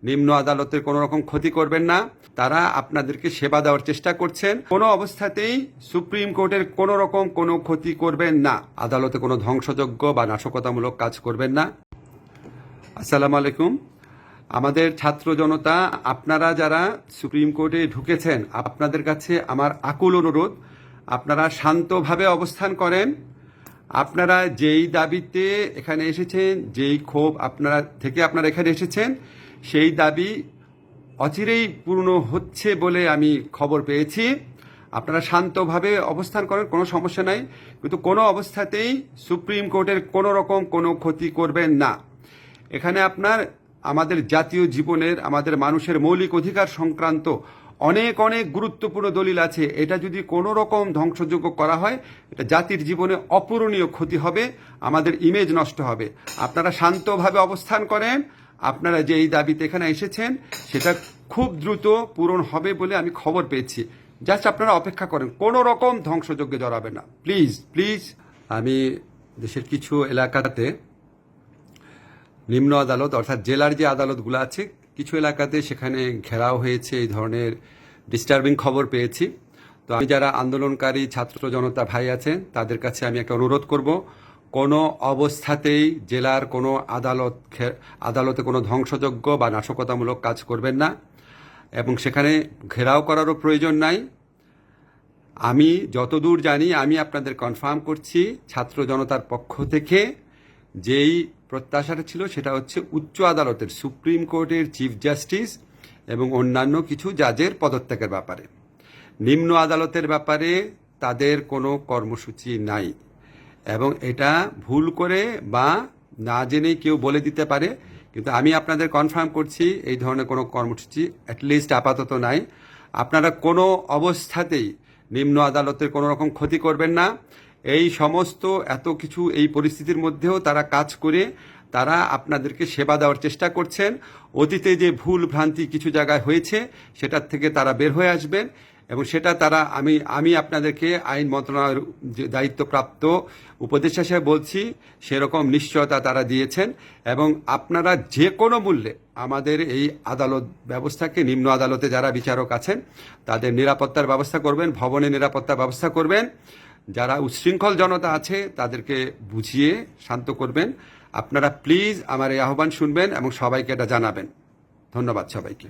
নিম্ন আদালতের কোনো রকম ক্ষতি করবেন না। তারা আপনাদেরকে সেবা দেওয়ার চেষ্টা করছেন। কোনো অবস্থাতেই সুপ্রিম কোর্টের কোনো রকম কোনো ক্ষতি করবেন না। আদালতে কোনো ধ্বংসযজ্ঞ বা নাশকতামূলক কাজ করবেন না। আসসালামু আলাইকুম। আমাদের ছাত্র জনতা, আপনারা যারা সুপ্রিম কোর্টে ঢুকেছেন, আপনাদের কাছে আমার আকুল অনুরোধ, আপনারা শান্তভাবে অবস্থান করেন। আপনারা যেই দাবিতে এখানে এসেছেন, যেই ক্ষোভ আপনারা এখানে এসেছেন, সেই দাবি অচিরেই পূর্ণ হচ্ছে বলে আমি খবর পেয়েছি। আপনারা শান্তভাবে অবস্থান করেন, কোনো সমস্যা নাই, কিন্তু কোনো অবস্থাতেই সুপ্রিম কোর্টের কোনো রকম কোনো ক্ষতি করবেন না। এখানে আমাদের জাতীয় জীবনের, আমাদের মানুষের মৌলিক অধিকার সংক্রান্ত অনেক অনেক গুরুত্বপূর্ণ দলিল আছে। এটা যদি কোনো রকম ধ্বংসযোগ্য করা হয়, এটা জাতির জীবনে অপূরণীয় ক্ষতি হবে, আমাদের ইমেজ নষ্ট হবে। আপনারা শান্তভাবে অবস্থান করেন। আপনারা যে এই দাবিতে এখানে এসেছেন, সেটা খুব দ্রুত পূরণ হবে বলে আমি খবর পেয়েছি। জাস্ট আপনারা অপেক্ষা করেন, কোনো রকম ধ্বংসযজ্ঞে জড়াবেন না, প্লিজ প্লিজ। আমি দেশের কিছু এলাকাতে নিম্ন আদালত অর্থাৎ জেলার যে আদালতগুলো আছে, কিছু এলাকাতে সেখানে ঘেরাও হয়েছে, এই ধরনের ডিস্টার্বিং খবর পেয়েছি। তো আমি যারা আন্দোলনকারী ছাত্র জনতা ভাই আছেন, তাদের কাছে আমি একটা অনুরোধ করব, কোনো অবস্থাতেই জেলার কোনো আদালতে কোনো ধ্বংসযজ্ঞ বা নাশকতামূলক কাজ করবেন না, এবং সেখানে ঘেরাও করারও প্রয়োজন নাই। আমি যতদূর জানি, আমি আপনাদের কনফার্ম করছি, ছাত্র জনতার পক্ষ থেকে যেই প্রত্যাশাটা ছিল সেটা হচ্ছে উচ্চ আদালতের, সুপ্রিম কোর্টের চিফ জাস্টিস এবং অন্যান্য কিছু জাজের পদত্যাগের ব্যাপারে। নিম্ন আদালতের ব্যাপারে তাদের কোনো কর্মসূচি নাই, এবং এটা ভুল করে বা না জেনেই কেউ বলে দিতে পারে, কিন্তু আমি আপনাদের কনফার্ম করছি এই ধরনের কোনো কর্মসূচি অ্যাটলিস্ট আপাতত নাই। আপনারা কোনো অবস্থাতেই নিম্ন আদালতের কোনো রকম ক্ষতি করবেন না। এই সমস্ত এত কিছু এই পরিস্থিতির মধ্যেও তারা কাজ করে তারা আপনাদেরকে সেবা দেওয়ার চেষ্টা করছেন। অতীতে যে ভুল ভ্রান্তি কিছু জায়গায় হয়েছে, সেটার থেকে তারা বের হয়ে আসবেন, এবং সেটা তারা আমি আপনাদেরকে আইন মন্ত্রণালয়ের যে দায়িত্বপ্রাপ্ত উপদেষ্টা হিসেবে বলছি, সেরকম নিশ্চয়তা তারা দিয়েছেন। এবং আপনারা যে কোনো মূল্যে আমাদের এই আদালত ব্যবস্থাকে, নিম্ন আদালতে যারা বিচারক আছেন, তাদের নিরাপত্তার ব্যবস্থা করবেন, ভবনের নিরাপত্তার ব্যবস্থা করবেন। যারা উচ্ছৃঙ্খল জনতা আছে তাদেরকে বুঝিয়ে শান্ত করবেন। আপনারা প্লিজ আমার এই আহ্বান শুনবেন এবং সবাইকে এটা জানাবেন। ধন্যবাদ সবাইকে।